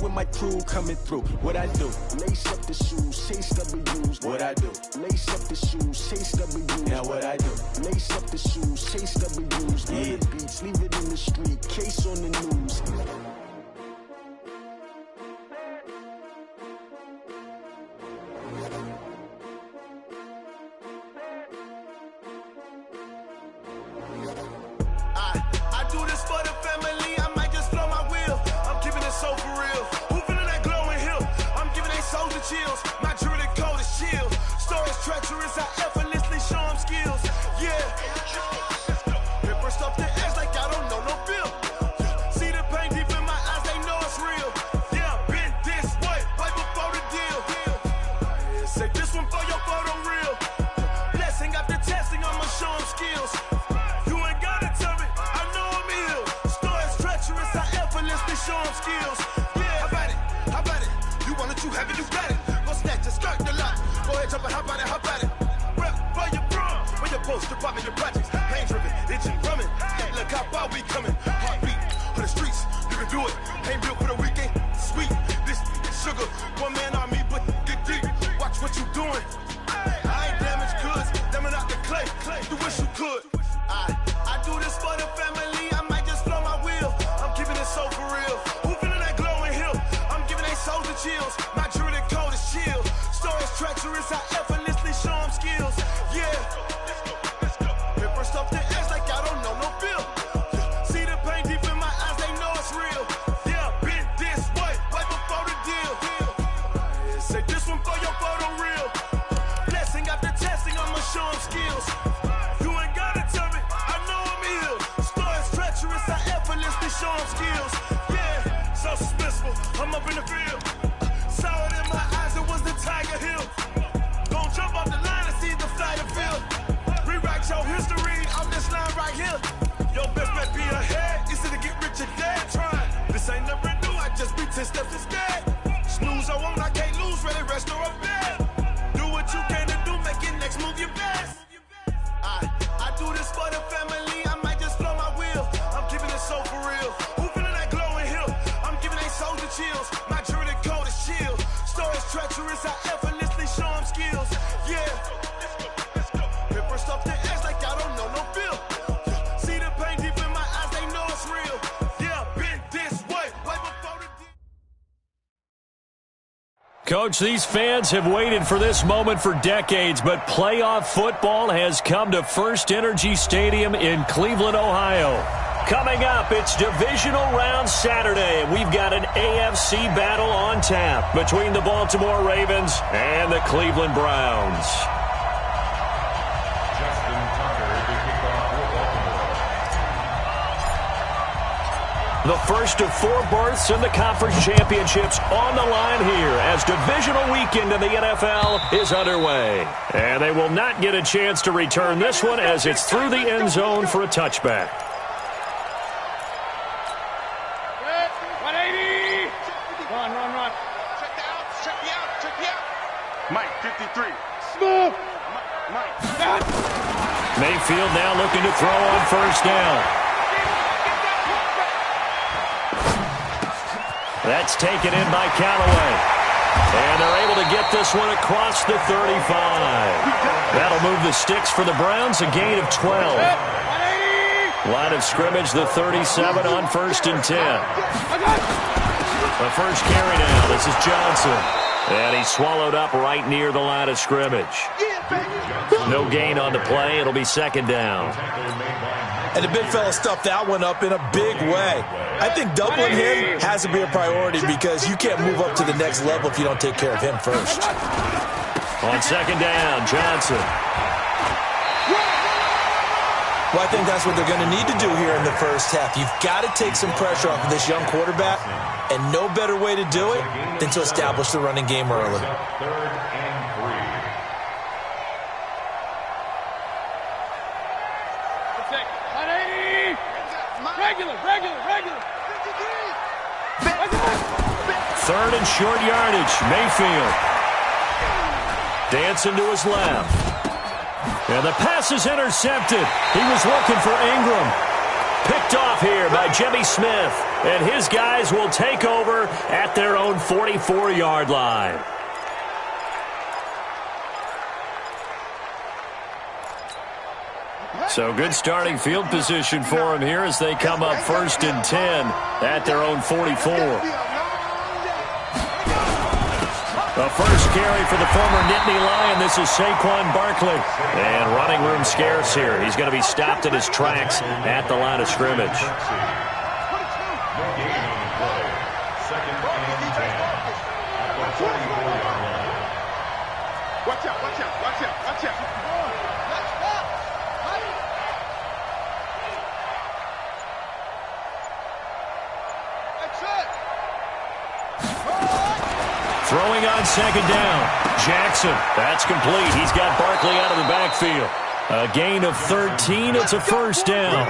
with my crew coming through. What I do? Lace up the shoes, chase W's. What I do? Lace up the shoes, chase W's. Now what I do? Lace up the shoes, chase W's. Yeah. The beats, leave it in the street, case on the news. I do this for the family, I might just blow my wheel. I'm keeping it so for real. Who feeling that glowing hill? I'm giving they souls the chills. My jewelry code is chill. Stories treacherous, I effortlessly show them skills. Yeah. Hit first off the edge like I don't know no feel. See the pain deep in my eyes, they know it's real. Yeah, been this way, right before the deal. Say this one for your photo real. Blessing after testing, I'ma show them skills. You ain't gotta tell me, I know I'm ill. Stories treacherous, I effortlessly show them skills. Yeah, how about it? How about it? You want it, you have it, you got it. Go snatch it, skirt the lot. Go ahead, jump it, how about it? How about it? Rep for your bro, for your poster, popping your projects. Pain driven, itching, drumming. Look how far we coming. Heartbeat for the streets, you can do it. Ain't built for the weekend, sweet. This sugar, one man army, but get deep. Watch what you doing. I ain't damaged goods, damn it out the clay. You wish you could. I do this for the family, I might just blow my wheel. I'm keeping it so for real. Who feeling that glowing hill? I'm giving they souls the chills. My jewelry code is chill. Stories treacherous, I effortlessly show them skills. Yeah. Hit first off the edge like I don't know no feel. See the pain deep in my eyes, they know it's real. Yeah, been this way, right before the deal. Say this one for your photo real. Blessing after testing, I'ma show them skills. You ain't gotta tell me, I know I'm ill. Stories treacherous, I effortlessly show them skills. Yeah, so suspenseful, I'm up in the field. Saw it in my eyes, it was the Tiger Hill. Gon' jump off the line and see the flight of field. Rewrite your history on this line right here. Your best bet be ahead, easy to get rich or dead. Trying, this ain't never new, I just be 10 steps instead. Snooze I won't, I can't lose, ready, rest or up bed. Do what you can to do, make your next move your best. I do this for the family, I might just blow my wheel. I'm keeping it so for real. Who feeling that glowing hill? I'm giving they souls the chills. My jewelry code is chill. Stories treacherous, I effortlessly show them skills. Yeah. Hit first off the edge like I don't know no feel. See the pain deep in my eyes, they know it's real. Yeah, been this way, right before the deal. Coach, these fans have waited for this moment for decades, but playoff football has come to First Energy Stadium in Cleveland, Ohio. Coming up, it's Divisional Round Saturday, and we've got an AFC battle on tap between the Baltimore Ravens and the Cleveland Browns. The first of 4 berths in the conference championships on the line here as divisional weekend in the NFL is underway. And they will not get a chance to return this one as it's through the end zone for a touchback. 180! Run. Check me out. Mike, 53. Smooth! Mike. Mayfield now looking to throw on first down. That's taken in by Callaway. And they're able to get this one across the 35. That'll move the sticks for the Browns, a gain of 12. Line of scrimmage, the 37 on 1st and 10. The first carry now. This is Johnson. And he's swallowed up right near the line of scrimmage. No gain on the play. It'll be 2nd down. And the big fella stuffed that one up in a big way. I think doubling him has to be a priority because you can't move up to the next level if you don't take care of him first. On 2nd down, Johnson. Well, I think that's what they're going to need to do here in the first half. You've got to take some pressure off of this young quarterback, and no better way to do it than to establish the running game early. Regular. 3rd and short yardage. Mayfield. Dancing to his left. And the pass is intercepted. He was looking for Ingram. Picked picked off here by Jimmy Smith. And his guys will take over at their own 44-yard line. So good starting field position for them here as they come up 1st and 10 at their own 44. The first carry for the former Nittany Lion. This is Saquon Barkley. And running room scarce here. He's going to be stopped in his tracks at the line of scrimmage. Watch out, watch out, watch out, watch out. Throwing on 2nd down. Jackson, that's complete. He's got Barkley out of the backfield. A gain of 13. It's a 1st down.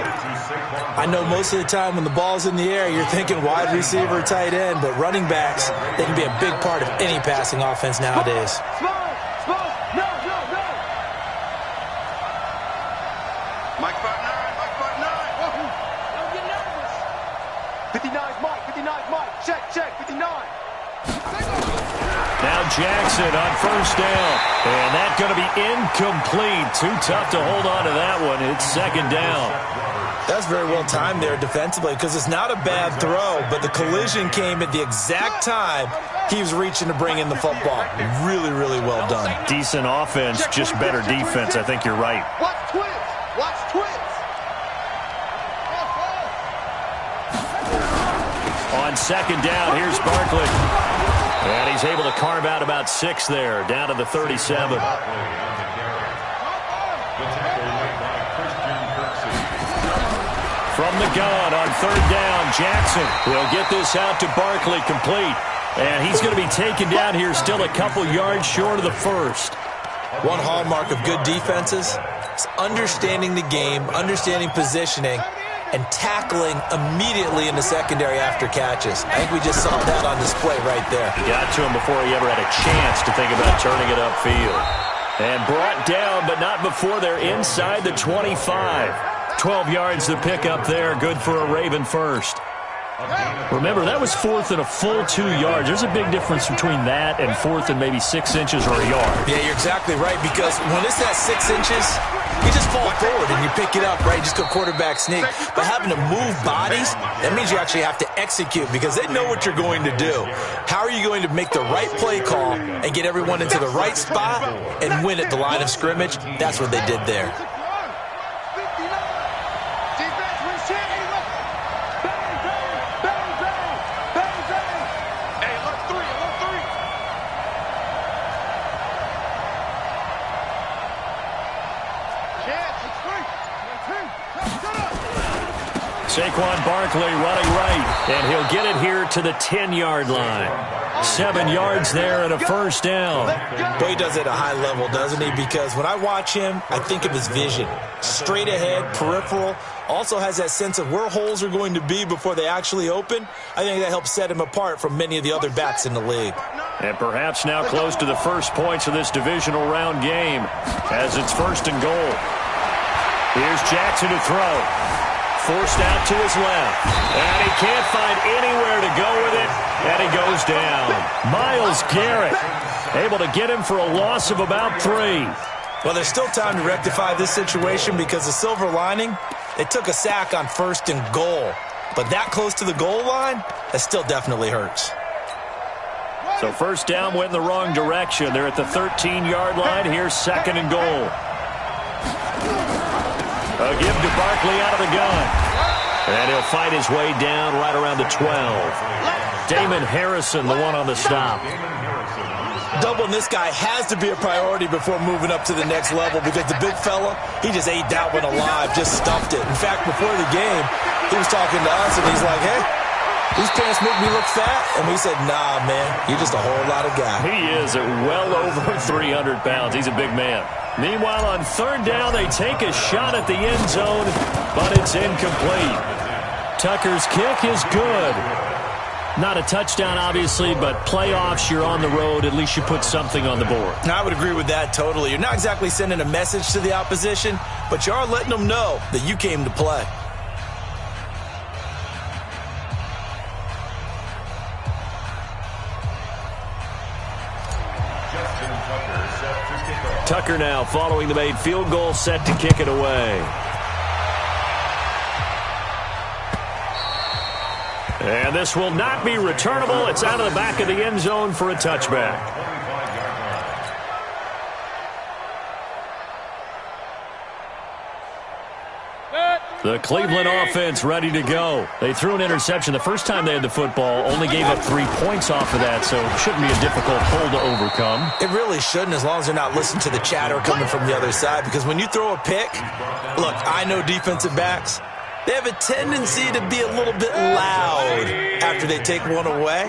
I know most of the time when the ball's in the air, you're thinking wide receiver, tight end, but running backs, they can be a big part of any passing offense nowadays. Mike 5'9", Mike 5'9". Don't get nervous. 59's Mike, 59's Mike. Check, 59. Now Jackson on 1st down. And that's going to be incomplete. Too tough to hold on to that one. It's 2nd down. That's very well timed there defensively because it's not a bad throw, but the collision came at the exact time he was reaching to bring in the football. Really, really well done. Decent offense, just better defense. I think you're right. Watch twins. Watch twins. On 2nd down, here's Barkley. And he's able to carve out about 6 there, down to the 37. From the gun on 3rd down, Jackson will get this out to Barkley, complete. And he's going to be taken down here still a couple yards short of the 1st. One hallmark of good defenses is understanding the game, understanding positioning, and tackling immediately in the secondary after catches. I think we just saw that on display right there. He got to him before he ever had a chance to think about turning it upfield. And brought down, but not before they're inside the 25. 12 yards to pick up there. Good for a Raven 1st. Remember, that was 4th and a full 2 yards. There's a big difference between that and 4th and maybe 6 inches or a yard. Yeah, you're exactly right, because when it's that 6 inches, you just fall forward and you pick it up, right? Just go quarterback sneak. But having to move bodies, that means you actually have to execute because they know what you're going to do. How are you going to make the right play call and get everyone into the right spot and win at the line of scrimmage? That's what they did there. Saquon Barkley running right, and he'll get it here to the 10-yard line. 7 yards there and a 1st down. Boy, he does it at a high level, doesn't he? Because when I watch him, I think of his vision. Straight ahead, peripheral. Also has that sense of where holes are going to be before they actually open. I think that helps set him apart from many of the other backs in the league. And perhaps now close to the first points of this divisional round game as it's 1st and goal. Here's Jackson to throw. Forced out to his left. And he can't find anywhere to go with it. And he goes down. Myles Garrett able to get him for a loss of about 3. Well, there's still time to rectify this situation because the silver lining, they took a sack on 1st and goal. But that close to the goal line, that still definitely hurts. So 1st down went in the wrong direction. They're at the 13-yard line. Here's 2nd and goal. A give to Barkley out of the gun. And he'll fight his way down right around the 12. Damon Harrison, the one on the stop. Doubling this guy has to be a priority before moving up to the next level because the big fella, he just ate that one alive, just stuffed it. In fact, before the game, he was talking to us, and he's like, hey, these pants make me look fat. And we said, nah, man, you're just a whole lot of guy. He is at well over 300 pounds. He's a big man. Meanwhile, on 3rd down, they take a shot at the end zone, but it's incomplete. Tucker's kick is good. Not a touchdown, obviously, but playoffs, you're on the road. At least you put something on the board. I would agree with that totally. You're not exactly sending a message to the opposition, but you are letting them know that you came to play. Tucker now following the made field goal, set to kick it away. And this will not be returnable. It's out of the back of the end zone for a touchback. The Cleveland offense ready to go. They threw an interception the first time they had the football, only gave up 3 points off of that, so it shouldn't be a difficult hole to overcome. It really shouldn't, as long as they're not listening to the chatter coming from the other side, because when you throw a pick, look, I know defensive backs, they have a tendency to be a little bit loud after they take one away,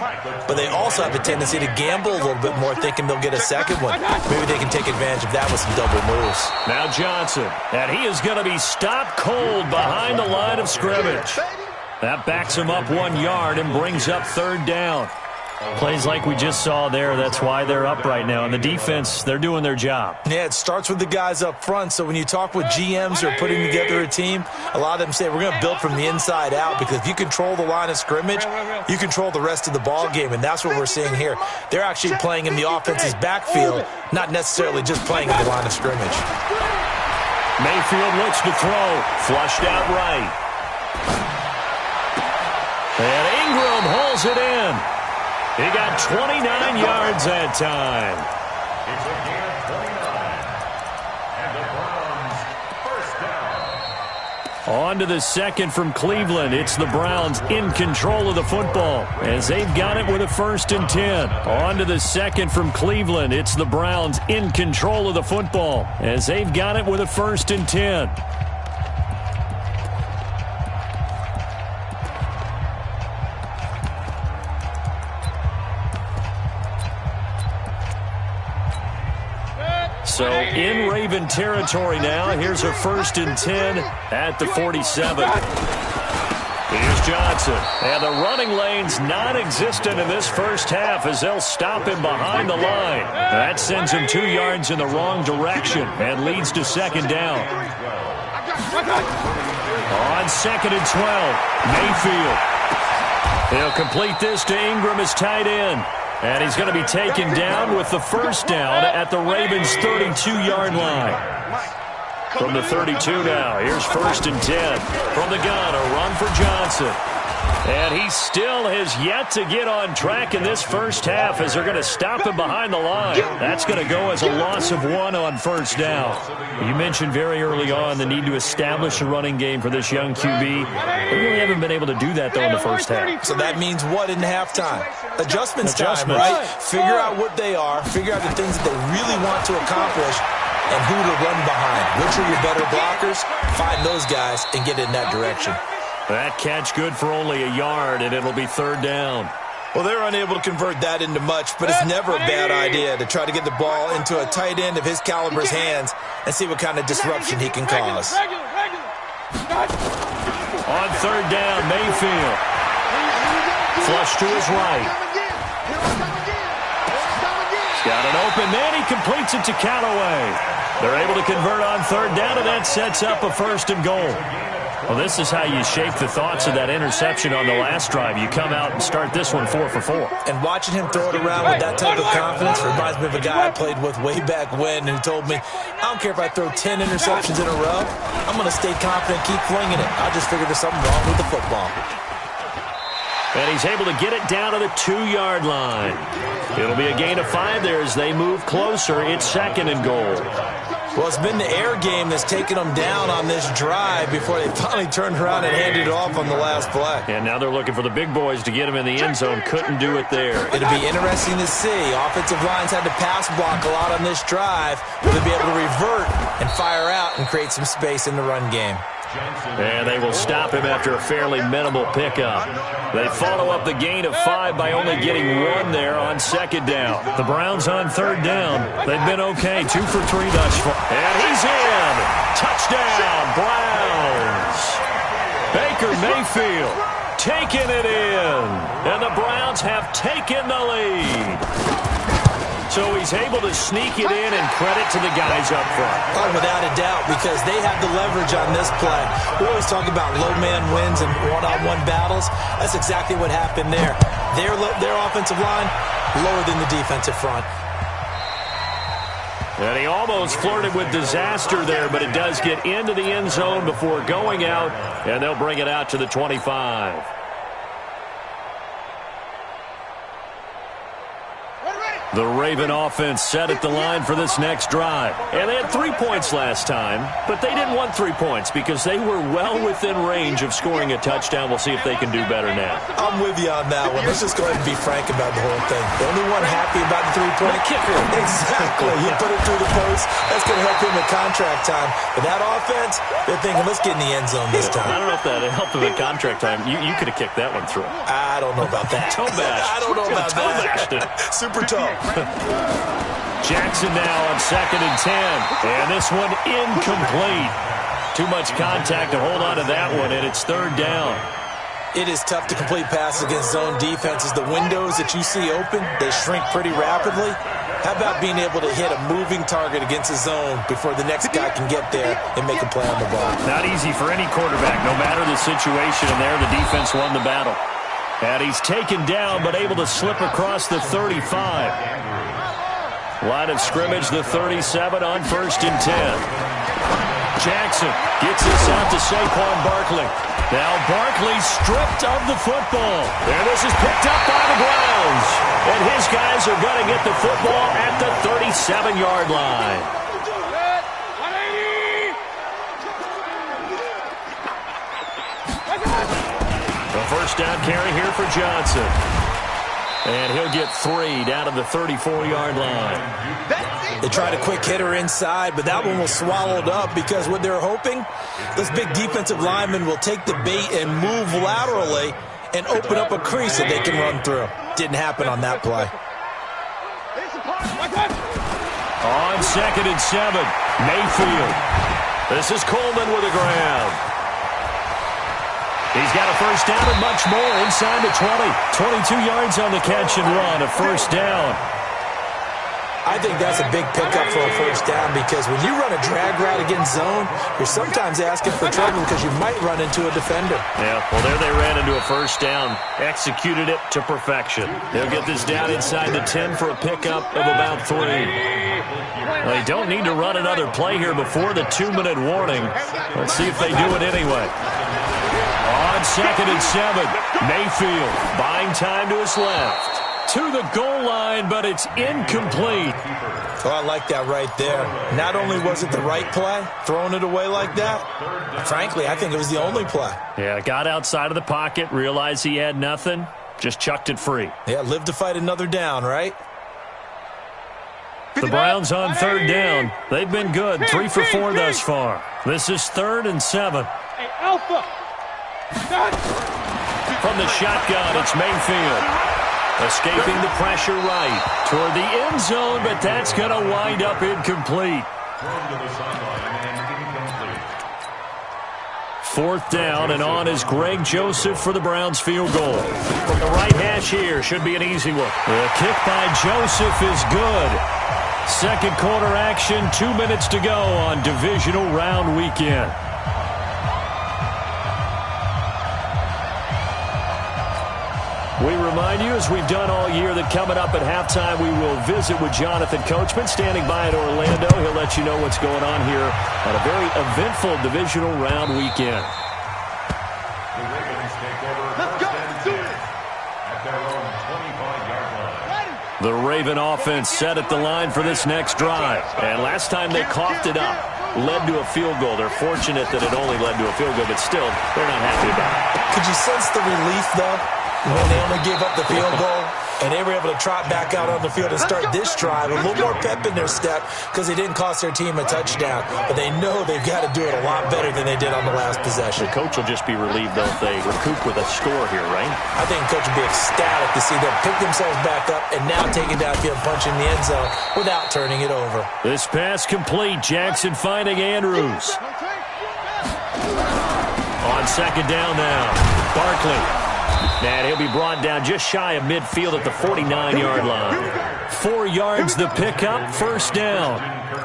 but they also have a tendency to gamble a little bit more, thinking they'll get a second one. Maybe they can take advantage of that with some double moves. Now Johnson, and he is going to be stopped cold behind the line of scrimmage. That backs him up 1 yard and brings up third down. Plays like we just saw there, that's why they're up right now. And the defense, they're doing their job. Yeah, it starts with the guys up front. So when you talk with GMs who are putting together a team, a lot of them say we're going to build from the inside out, because if you control the line of scrimmage, you control the rest of the ball game, and that's what we're seeing here. They're actually playing in the offense's backfield, not necessarily just playing in the line of scrimmage. Mayfield looks to throw, flushed out right. And Ingram holds it in. He got 29 yards that time. It's a gain of 29. And the Browns, first down. On to the second from Cleveland. It's the Browns in control of the football as they've got it with a 1st and 10. On to the second from Cleveland. It's the Browns in control of the football as they've got it with a 1st and 10. So in Raven territory now. Here's a 1st and 10 at the 47. Here's Johnson. And the running lane's non-existent in this first half as they'll stop him behind the line. That sends him 2 yards in the wrong direction and leads to second down. On 2nd and 12, Mayfield. He'll complete this to Ingram as tight end. And he's going to be taken down with the first down at the Ravens' 32-yard line. From the 32 now, here's 1st and 10. From the gun, a run for Johnson. And he still has yet to get on track in this first half as they're going to stop him behind the line. That's going to go as a loss of 1 on first down. You mentioned very early on the need to establish a running game for this young QB. They really haven't been able to do that, though, in the first half. So that means what in halftime? Adjustments time, right? Figure out what they are, figure out the things that they really want to accomplish, and who to run behind. Which are your better blockers? Find those guys and get in that direction. That catch good for only a yard, and it'll be third down. Well, they're unable to convert that into much, but it's never a bad idea to try to get the ball into a tight end of his caliber's hands and see what kind of disruption he can cause. On third down, Mayfield. Flush to his right. He's got an open man. He completes it to Callaway. They're able to convert on third down, and that sets up a 1st and goal. Well, this is how you shape the thoughts of that interception on the last drive. You come out and start this one 4 for 4. And watching him throw it around with that type of confidence reminds me of a guy I played with way back when who told me, I don't care if I throw 10 interceptions in a row, I'm going to stay confident, keep flinging it. I just figured there's something wrong with the football. And he's able to get it down to the 2-yard line. It'll be a gain of 5 there as they move closer. It's 2nd and goal. Well, it's been the air game that's taken them down on this drive before they finally turned around and handed it off on the last play. And now they're looking for the big boys to get him in the end zone. Couldn't do it there. It'll be interesting to see. Offensive lines had to pass block a lot on this drive. Will they be able to revert and fire out and create some space in the run game? And they will stop him after a fairly minimal pickup. They follow up the gain of 5 by only getting 1 there on second down. The Browns on third down. They've been okay, 2 for 3 thus far. And he's in. Touchdown, Browns. Baker Mayfield taking it in. And the Browns have taken the lead. So he's able to sneak it in, and credit to the guys up front. Oh, without a doubt, because they have the leverage on this play. We always talk about low man wins and one-on-one battles. That's exactly what happened there. Their offensive line lower than the defensive front. And he almost flirted with disaster there, but it does get into the end zone before going out, and they'll bring it out to the 25. The Raven offense set at the line for this next drive. And they had 3 points last time, but they didn't want 3 points because they were well within range of scoring a touchdown. We'll see if they can do better now. I'm with you on that one. Let's just go ahead and be frank about the whole thing. The only one happy about the 3-point kicker. Exactly. You put it through the post. That's going to help him at contract time. But that offense, they're thinking, let's get in the end zone this time. I don't know if that helped him at contract time. You could have kicked that one through. I don't know about that. Toe bash. I don't know about that. Super toe. Jackson now on 2nd and 10. And this one incomplete. Too much contact to hold on to that one, and it's 3rd down. It is tough to complete passes against zone defenses. The windows that you see open, they shrink pretty rapidly. How about being able to hit a moving target against a zone before the next guy can get there and make a play on the ball? Not easy for any quarterback, no matter the situation. And there, the defense won the battle. And he's taken down, but able to slip across the 35. Line of scrimmage, the 37 on 1st and 10. Jackson gets this out to Saquon Barkley. Now Barkley stripped of the football. And this is picked up by the Browns. And his guys are going to get the football at the 37-yard line. The first down carry here for Johnson. And he'll get 3 down to the 34-yard line. They tried a quick hitter inside, but that one was swallowed up because what they're hoping, this big defensive lineman will take the bait and move laterally and open up a crease that they can run through. Didn't happen on that play. On 2nd and 7, Mayfield. This is Coleman with a grab. He's got a first down and much more inside the 20. 22 yards on the catch and run, a first down. I think that's a big pickup for a first down because when you run a drag route against zone, you're sometimes asking for trouble because you might run into a defender. Yeah, well, there they ran into a first down. Executed it to perfection. They'll get this down inside the 10 for a pickup of about 3. Well, they don't need to run another play here before the 2-minute warning. Let's see if they do it anyway. On 2nd and 7, Mayfield buying time to his left. To the goal line, but it's incomplete. Oh, I like that right there. Not only was it the right play, throwing it away like that, frankly, I think it was the only play. Yeah, got outside of the pocket, realized he had nothing, just chucked it free. Yeah, live to fight another down, right? The Browns on 3rd down. They've been good, 3 for 4 thus far. This is 3rd and 7. Hey, Alpha! From the shotgun, it's Mayfield. Escaping the pressure right toward the end zone, but that's going to wind up incomplete. 4th down, and on is Greg Joseph for the Browns field goal. From the right hash here, should be an easy one. The kick by Joseph is good. 2nd quarter action, 2 minutes to go on divisional round weekend. We remind you, as we've done all year, that coming up at halftime, we will visit with Jonathan Coachman, standing by in Orlando. He'll let you know what's going on here on a very eventful divisional round weekend. The Ravens take over at their own 25-yard line. The Raven offense set at the line for this next drive. And last time they coughed it up, led to a field goal. They're fortunate that it only led to a field goal, but still, they're not happy about it. Could you sense the relief, though, when they only gave up the field goal and they were able to trot back out on the field and start this drive? A little more pep in their step because they didn't cost their team a touchdown, but they know they've got to do it a lot better than they did on the last possession. The coach will just be relieved, though, if they recoup with a score here, right? I think the coach will be ecstatic to see them pick themselves back up and now take it downfield, punch in the end zone without turning it over. This pass complete. Jackson finding Andrews. On 2nd down now, Barkley. And he'll be brought down just shy of midfield at the 49-yard line. 4 yards the pickup, 1st down.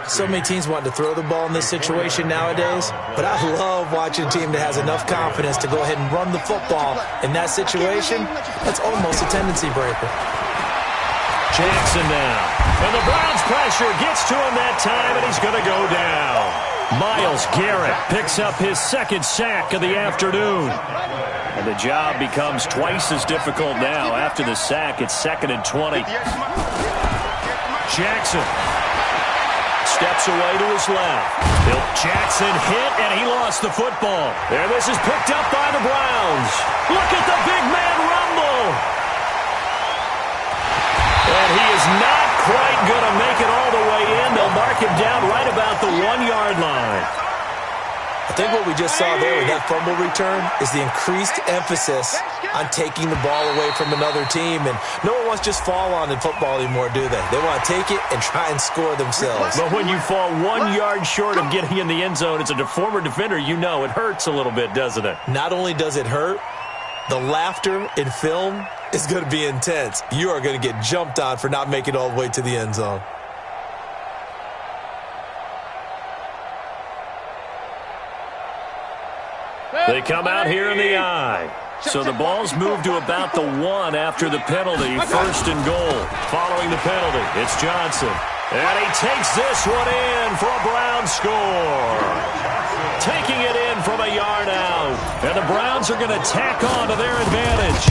So many teams want to throw the ball in this situation nowadays, but I love watching a team that has enough confidence to go ahead and run the football. In that situation, that's almost a tendency breaker. Jackson now. And the Browns' pressure gets to him that time, and he's going to go down. Myles Garrett picks up his second sack of the afternoon. And the job becomes twice as difficult now. After the sack, it's 2nd and 20. Jackson steps away to his left. Jackson hit, and he lost the football. And this is picked up by the Browns. Look at the big man rumble. And he is not quite going to make it all the way in. They'll mark him down right about the 1-yard line. I think what we just saw there with that fumble return is the increased emphasis on taking the ball away from another team. And no one wants to just fall on in football anymore, do they? They want to take it and try and score themselves. But when you fall 1 yard short of getting in the end zone as a former defender, you know it hurts a little bit, doesn't it? Not only does it hurt, the laughter in film is going to be intense. You are going to get jumped on for not making it all the way to the end zone. They come out here in the I. So the ball's moved to about the 1 after the penalty, 1st and goal. Following the penalty, it's Johnson. And he takes this one in for a Browns score. Taking it in from a yard out. And the Browns are going to tack on to their advantage.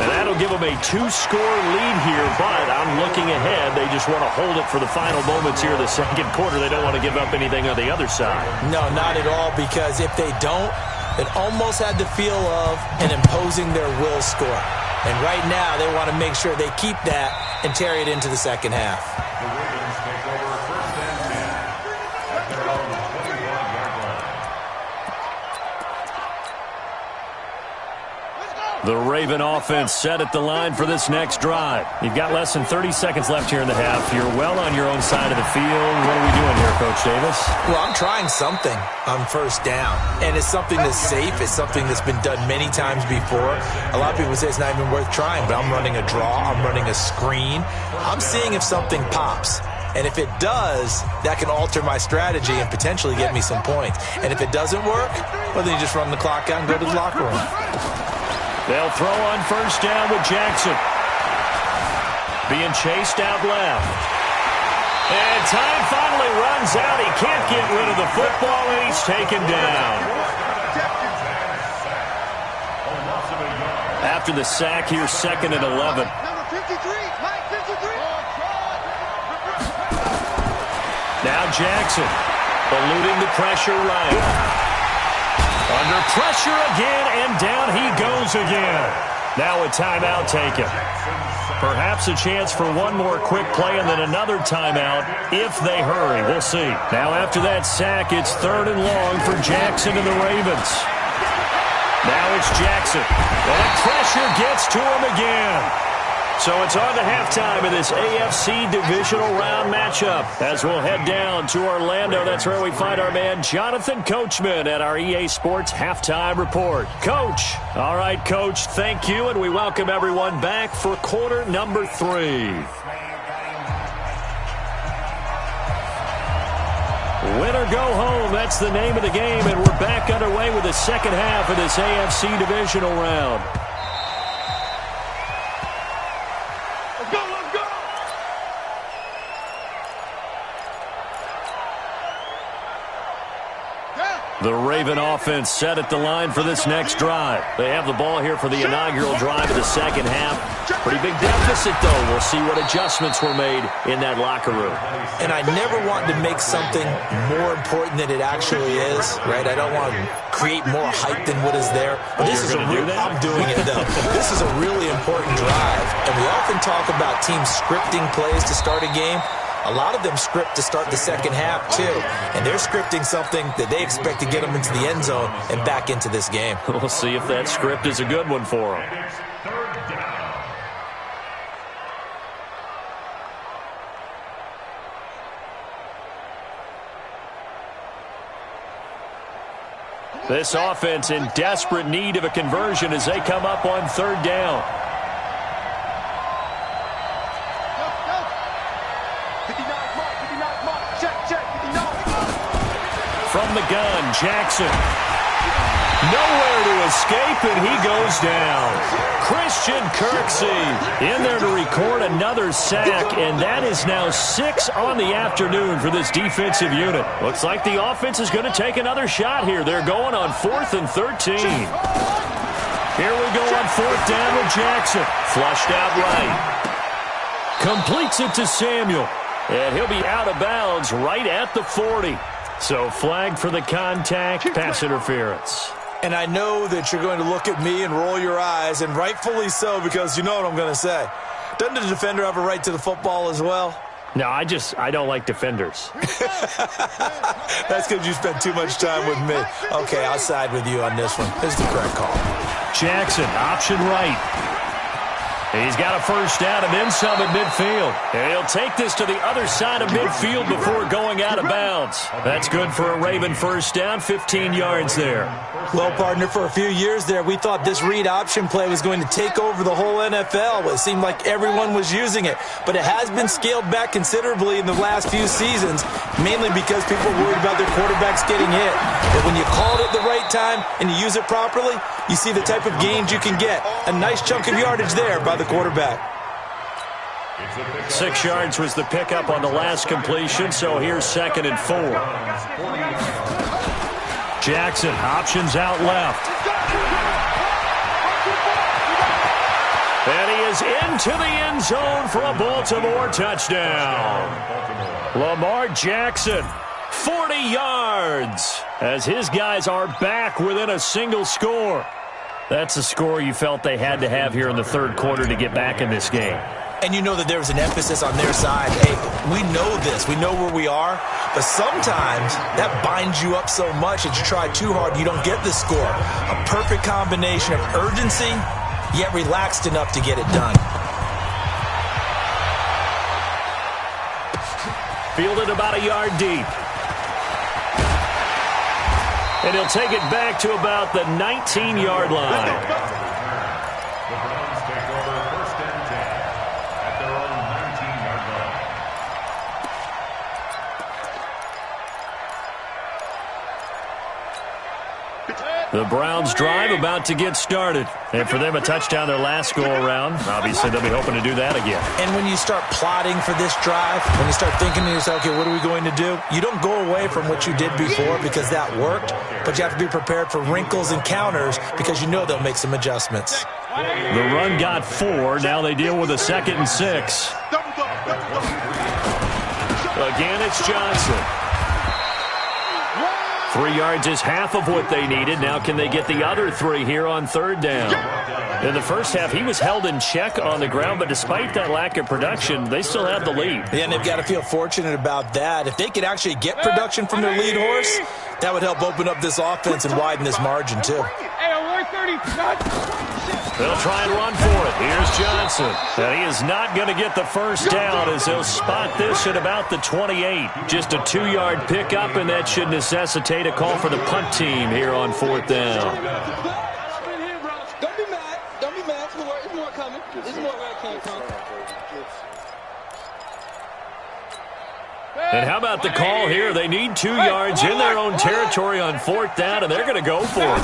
And that'll give them a 2-score lead here, but I'm looking ahead. They just want to hold it for the final moments here in the second quarter. They don't want to give up anything on the other side. No, not at all, because if they don't, it almost had the feel of an imposing their will score. And right now, they want to make sure they keep that and carry it into the second half. The Ravens take over 1st and 10 at their own 21-yard line. The Raven offense set at the line for this next drive. You've got less than 30 seconds left here in the half. You're well on your own side of the field. What are we doing here, Coach Davis? Well, I'm trying something on 1st down, and it's something that's safe. It's something that's been done many times before. A lot of people say it's not even worth trying, but I'm running a draw. I'm running a screen. I'm seeing if something pops. And if it does, that can alter my strategy and potentially get me some points. And if it doesn't work, well, then you just run the clock out and go to the locker room. They'll throw on 1st down with Jackson. Being chased out left. And time finally runs out. He can't get rid of the football, and he's taken down. After the sack, here's 2nd and 11. Now Jackson, eluding the pressure right. Under pressure again, and down he goes again. Now a timeout taken. Perhaps a chance for one more quick play and then another timeout if they hurry. We'll see. Now after that sack, it's 3rd and long for Jackson and the Ravens. Now it's Jackson. And pressure gets to him again. So it's on to halftime of this AFC divisional round matchup as we'll head down to Orlando. That's where we find our man Jonathan Coachman at our EA Sports Halftime Report. Coach. All right, Coach, thank you, and we welcome everyone back for quarter number 3. Win or go home, that's the name of the game, and we're back underway with the second half of this AFC divisional round. The Raven offense set at the line for this next drive. They have the ball here for the inaugural drive of the second half. Pretty big deficit, though. We'll see what adjustments were made in that locker room. And I never want to make something more important than it actually is, right? I don't want to create more hype than what is there. But this is I'm doing it, though. This is a really important drive. And we often talk about teams scripting plays to start a game. A lot of them script to start the second half, too. And they're scripting something that they expect to get them into the end zone and back into this game. We'll see if that script is a good one for them. It's 3rd down. This offense in desperate need of a conversion as they come up on 3rd down. From the gun, Jackson. Nowhere to escape, and he goes down. Christian Kirksey in there to record another sack, and that is now 6 on the afternoon for this defensive unit. Looks like the offense is going to take another shot here. They're going on 4th and 13. Here we go on 4th down with Jackson. Flushed out right. Completes it to Samuel. And he'll be out of bounds right at the 40. So flag for the contact, pass interference. And I know that you're going to look at me and roll your eyes, and rightfully so, because you know what I'm going to say. Doesn't the defender have a right to the football as well? No, I don't like defenders. That's because you spent too much time with me. Okay, I'll side with you on this one. This is the correct call. Jackson, option right. He's got a first down and then some at midfield. And he'll take this to the other side of midfield before going out of bounds. That's good for a Raven first down, 15 yards there. Well, partner, for a few years there, we thought this read option play was going to take over the whole NFL. It seemed like everyone was using it. But it has been scaled back considerably in the last few seasons, mainly because people are worried about their quarterbacks getting hit. But when you call it at the right time and you use it properly, you see the type of gains you can get. A nice chunk of yardage there by the quarterback. 6 yards was the pickup on the last completion, so here's 2nd and 4. Jackson, options out left. And he is into the end zone for a Baltimore touchdown. Lamar Jackson, 40 yards, as his guys are back within a single score. That's a score you felt they had to have here in the third quarter to get back in this game. And you know that there was an emphasis on their side. Hey, we know this. We know where we are. But sometimes that binds you up so much that you try too hard, you don't get the score. A perfect combination of urgency, yet relaxed enough to get it done. Fielded about a yard deep. And he'll take it back to about the 19-yard line. The Browns take over 1st and 10 at their own 19-yard line. The Browns drive about to get started. And for them, a touchdown their last go-around. Obviously, they'll be hoping to do that again. And when you start plotting for this drive, when you start thinking to yourself, okay, what are we going to do? You don't go away from what you did before because that worked, but you have to be prepared for wrinkles and counters because you know they'll make some adjustments. The run got 4. Now they deal with a 2nd and 6. Again, it's Johnson. 3 yards is half of what they needed. Now can they get the other 3 here on 3rd down? In the first half, he was held in check on the ground, but despite that lack of production, they still have the lead. Yeah, and they've got to feel fortunate about that. If they could actually get production from their lead horse, that would help open up this offense and widen this margin, too. They'll try and run for it. Here's Johnson. And he is not going to get the first down as they'll spot this at about the 28. Just a 2-yard pickup, and that should necessitate a call for the punt team here on 4th down. Don't be mad. Don't be mad. There's more coming. There's more where I came from. And how about the call here? They need 2 yards in their own territory on 4th down, and they're going to go for it.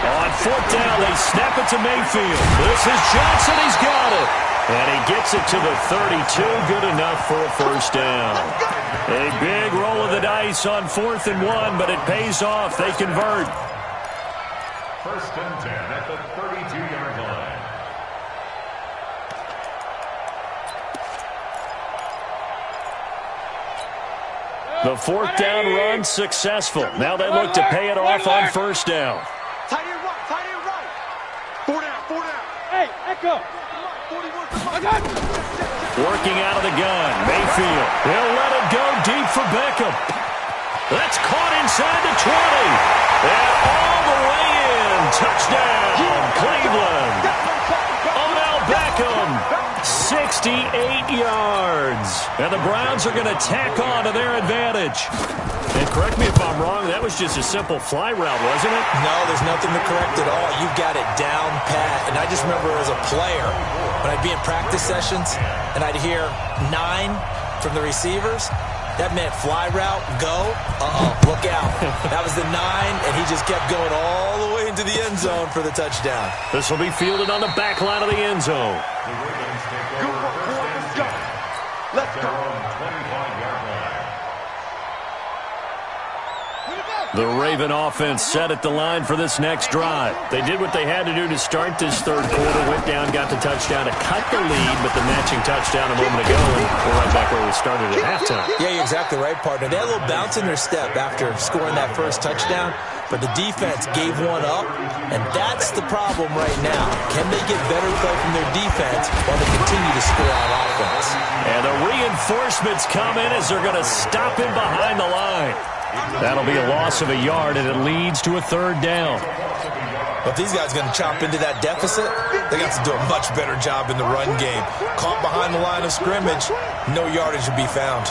On 4th down, they snap it to Mayfield. This is Johnson. He's got it. And he gets it to the 32. Good enough for a first down. A big roll of the dice on 4th and 1, but it pays off. They convert. 1st and 10 at the 32-yard line. The 4th down run successful. Now they look to pay it off on 1st down. Tight end right, tight end right. 4 down, 4 down. Hey, echo. Working out of the gun. Mayfield. He'll let it go deep for Beckham. That's caught inside the 20. And all the way in. Touchdown, Cleveland. Odell Beckham. 68 yards. And the Browns are going to tack on to their advantage. And correct me if I'm wrong, that was just a simple fly route, wasn't it? No, there's nothing to correct at all. You've got it down pat. And I just remember as a player, when I'd be in practice sessions and I'd hear 9 from the receivers, That meant fly route, go. Look out. That was the 9, and he just kept going all the way into the end zone for the touchdown. This will be fielded on the back line of the end zone. Let's go. The Raven offense set at the line for this next drive. They did what they had to do to start this third quarter. Went down, got the touchdown to cut the lead, but the matching touchdown a moment ago, and we're right back where we started at halftime. Yeah, you're exactly right, partner. They had a little bounce in their step after scoring that first touchdown, but the defense gave one up, and that's the problem right now. Can they get better play from their defense while they continue to score on offense? And the reinforcements come in as they're going to stop him behind the line. That'll be a loss of a yard, and it leads to a third down. But if these guys are going to chop into that deficit, they got to do a much better job in the run game. Caught behind the line of scrimmage, no yardage to be found.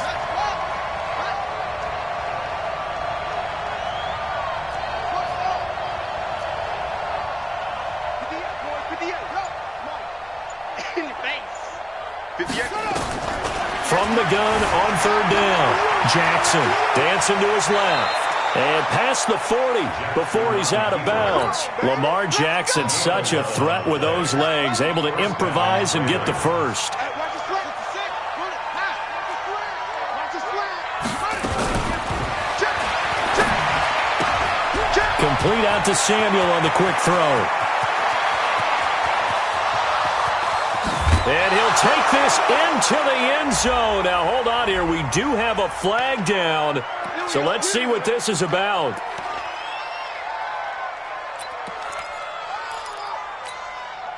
From the gun on third down, Jackson dancing to his left. And past the 40 before he's out of bounds. Lamar Jackson, such a threat with those legs, able to improvise and get the first. Complete out to Samuel on the quick throw. And he'll take this into the end zone. Now, hold on here. We do have a flag down. So let's see what this is about.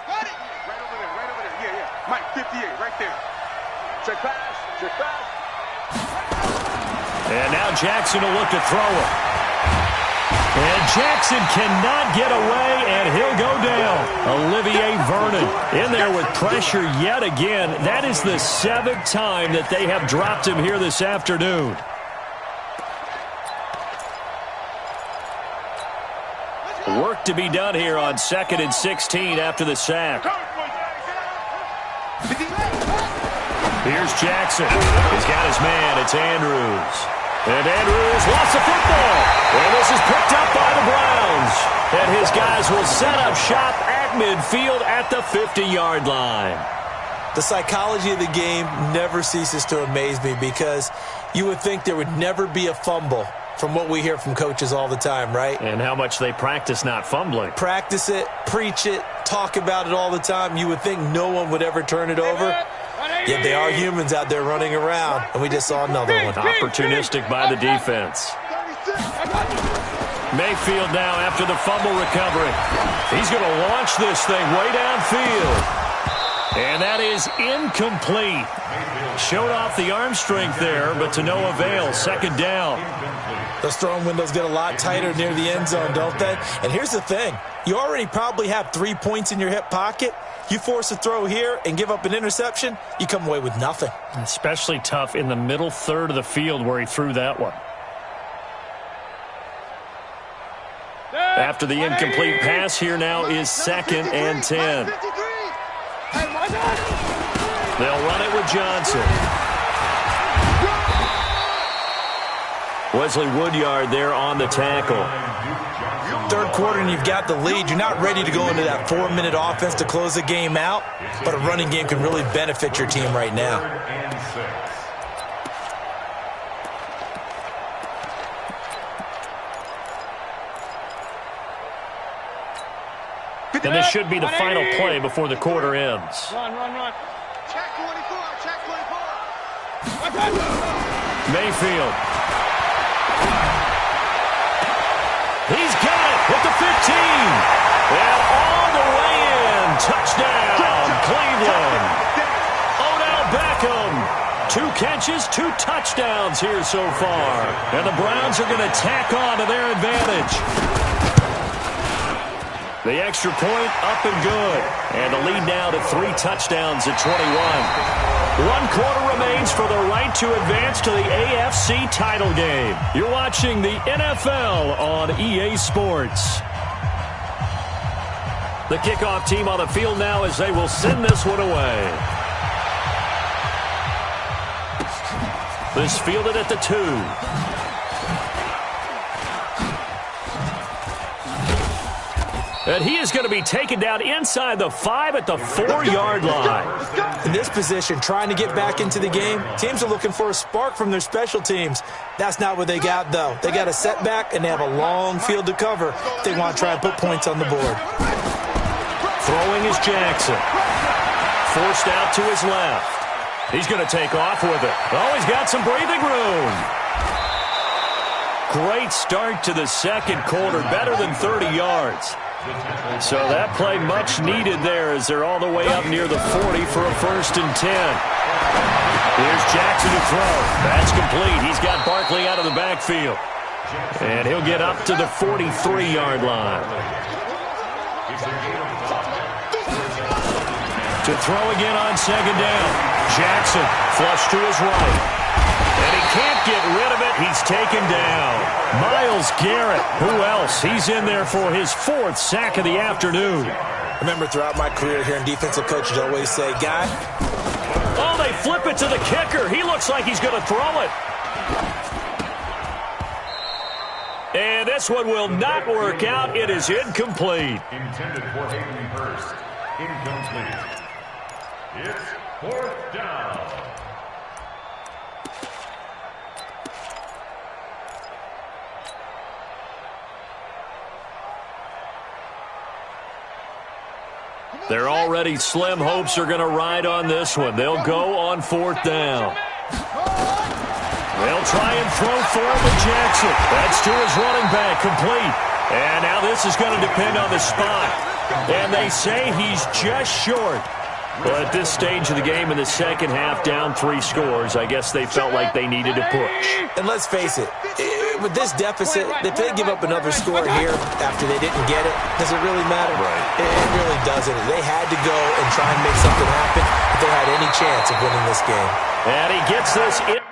Got it. Right over there. Yeah. Mike, 58, right there. Check pass. And now Jackson will look to throw it. And Jackson cannot get away, and he'll go down. Olivier Vernon in there with pressure yet again. That is the 7th time that they have dropped him here this afternoon. Work to be done here on 2nd and 16 after the sack. Here's Jackson. He's got his man. It's Andrews. And Andrews lost the football. And this is picked up by the Browns. And his guys will set up shop at midfield at the 50-yard line. The psychology of the game never ceases to amaze me because you would think there would never be a fumble from what we hear from coaches all the time, right? And how much they practice not fumbling. Practice it, preach it, talk about it all the time. You would think no one would ever turn it over. Yet they are humans out there running around, and we just saw another one. Opportunistic by the defense. Mayfield now after the fumble recovery. He's going to launch this thing way downfield. And that is incomplete. Showed off the arm strength there, but to no avail. 2nd down. Those throwing windows get a lot tighter near the end zone, don't they? And here's the thing. You already probably have 3 points in your hip pocket. You force a throw here and give up an interception, you come away with nothing. Especially tough in the middle third of the field where he threw that one. After the incomplete pass, here now is 2nd and 10. They'll run it with Johnson. Wesley Woodyard there on the tackle. Third quarter and you've got the lead. You're not ready to go into that 4-minute offense to close the game out, but a running game can really benefit your team right now. And this should be the final play before the quarter ends. Run. Check 24. Mayfield. He's got it at the 15. And all the way in. Touchdown, Cleveland. Odell Beckham. 2 catches, 2 touchdowns here so far. And the Browns are going to tack on to their advantage. The extra point up and good. And the lead now to 3 touchdowns at 21. 1 quarter remains for the right to advance to the AFC title game. You're watching the NFL on EA Sports. The kickoff team on the field now as they will send this one away. This fielded at the 2. And he is going to be taken down inside the 5 at the 4-yard line. In this position, trying to get back into the game, teams are looking for a spark from their special teams. That's not what they got, though. They got a setback, and they have a long field to cover if they want to try and put points on the board. Throwing is Jackson. Forced out to his left. He's going to take off with it. Oh, he's got some breathing room. Great start to the second quarter, better than 30 yards. So that play much needed there as they're all the way up near the 40 for a 1st and 10. Here's Jackson to throw. That's complete. He's got Barkley out of the backfield. And he'll get up to the 43-yard line. To throw again on 2nd down. Jackson flush to his right. And he can't get rid of it. He's taken down. Myles Garrett, who else? He's in there for his 4th sack of the afternoon. Remember, throughout my career, hearing defensive coaches always say, guy. Oh, they flip it to the kicker. He looks like he's going to throw it. And this one will not work out. It is incomplete. Intended for Hayden Hurst. Incomplete. It's 4th down. They're already slim hopes are going to ride on this one. They'll go on 4th down. They'll try and throw for him with Jackson. That's to his running back, complete. And now this is going to depend on the spot. And they say he's just short. Well, at this stage of the game in the second half, down 3 scores, I guess they felt like they needed a push. And let's face it, with this deficit, if they give up another score here after they didn't get it, does it really matter? Right. It really doesn't. They had to go and try and make something happen if they had any chance of winning this game. And he gets this in.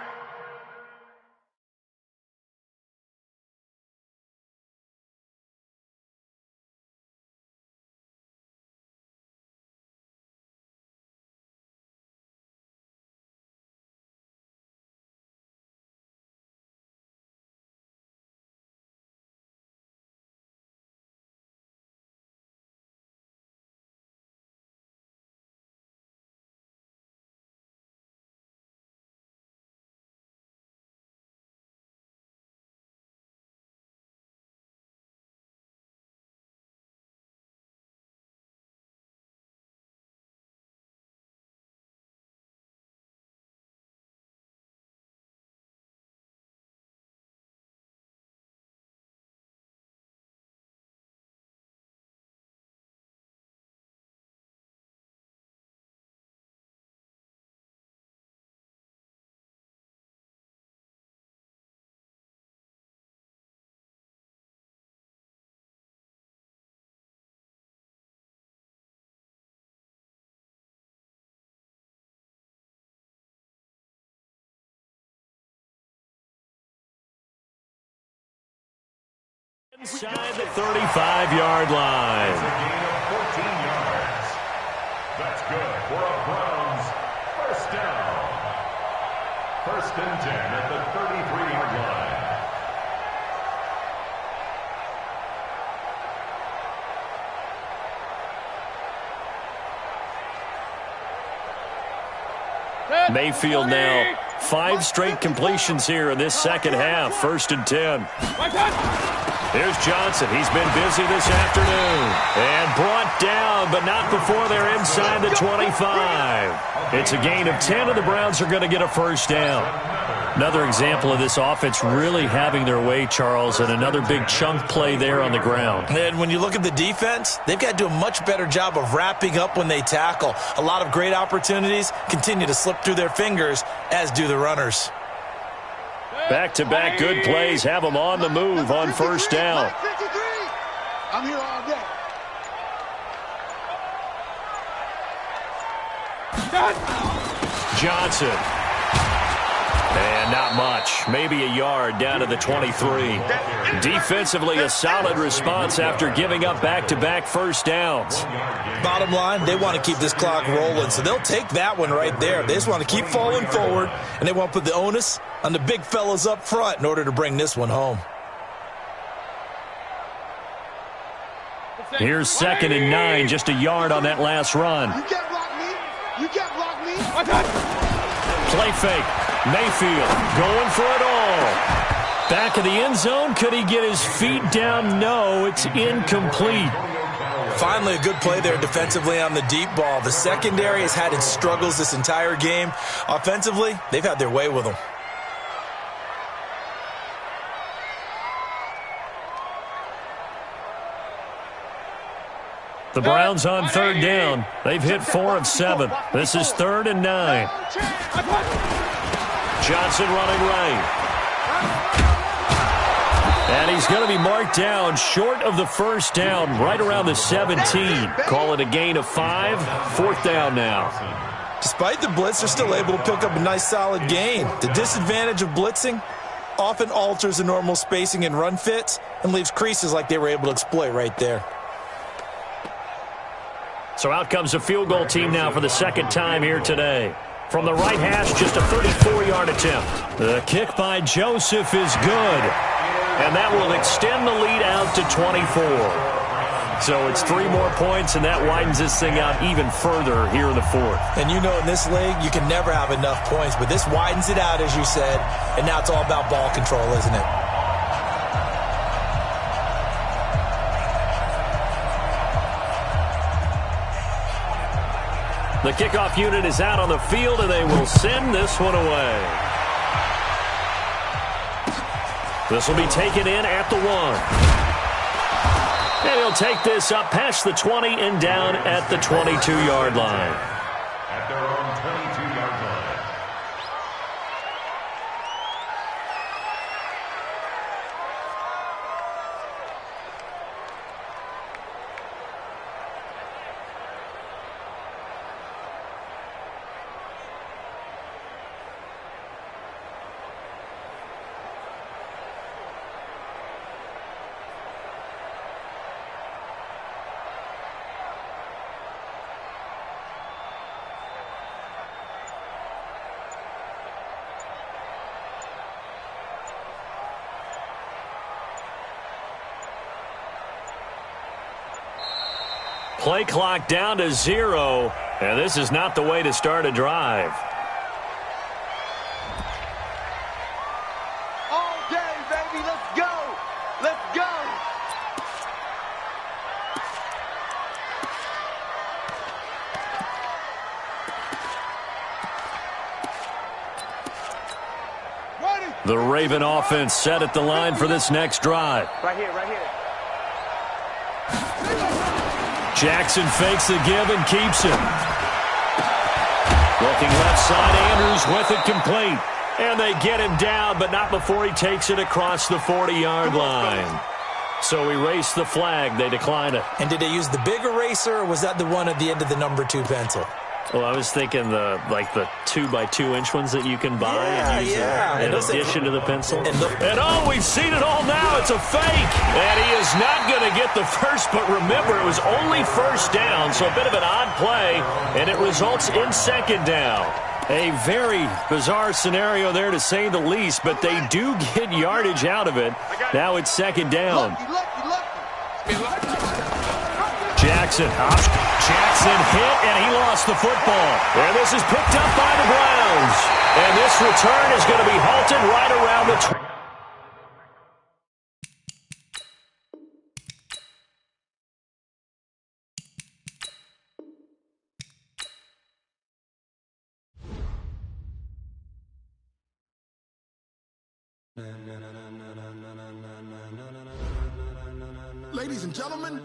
Inside the 35-yard line. It's a gain of 14 yards. That's good for a Browns 1st down. 1st and 10 at the 33-yard line. Mayfield now 5 straight completions here in this second half. 1st and 10. Here's Johnson. He's been busy this afternoon. And brought down, but not before they're inside the 25. It's a gain of 10, and the Browns are going to get a 1st down. Another example of this offense really having their way, Charles, and another big chunk play there on the ground. And when you look at the defense, they've got to do a much better job of wrapping up when they tackle. A lot of great opportunities continue to slip through their fingers, as do the runners. Back-to-back good plays have them on the move on 1st down. I'm here all day. Johnson. And not much. Maybe a yard down to the 23. Defensively, a solid response after giving up back-to-back first downs. Bottom line, they want to keep this clock rolling, so they'll take that one right there. They just want to keep falling forward, and they want to put the onus on the big fellas up front in order to bring this one home. Here's 2nd and 9, just a yard on that last run. You can't block me. You can't block me. Play fake. Mayfield going for it all. Back of the end zone. Could he get his feet down? No, it's incomplete. Finally, a good play there defensively on the deep ball. The secondary has had its struggles this entire game. Offensively, they've had their way with them. The Browns on 3rd down. They've hit 4 of 7. This is 3rd and 9. Johnson running right. And he's going to be marked down short of the first down, right around the 17. Call it a gain of 5. 4th down now. Despite the blitz, they're still able to pick up a nice solid gain. The disadvantage of blitzing often alters the normal spacing and run fits and leaves creases like they were able to exploit right there. So out comes a field goal team now for the 2nd time here today. From the right hash, just a 34-yard attempt. The kick by Joseph is good. And that will extend the lead out to 24. So it's 3 more points, and that widens this thing out even further here in the 4th. And you know in this league, you can never have enough points, but this widens it out, as you said, and now it's all about ball control, isn't it? The kickoff unit is out on the field, and they will send this one away. This will be taken in at the 1. And he'll take this up past the 20 and down at the 22-yard line. At their own 22-yard line. Play clock down to 0, and this is not the way to start a drive. All day, baby. Let's go. Let's go. Ready. The Raven offense set at the line for this next drive. Right here, right here. Jackson fakes the give and keeps it. Looking left side, Andrews with it complete. And they get him down, but not before he takes it across the 40-yard line. So erase the flag. They decline it. And did they use the big eraser, or was that the one at the end of the number 2 pencil? Well, I was thinking the 2x2-inch ones that you can buy and use in addition to the pencil. And we've seen it all now. It's a fake. And he is not going to get the first, but remember, it was only first down, so a bit of an odd play, and it results in 2nd down. A very bizarre scenario there, to say the least, but they do get yardage out of it. Now it's 2nd down. Jackson hit, and he lost the football. And this is picked up by the Browns. And this return is going to be halted right around the... Ladies and gentlemen,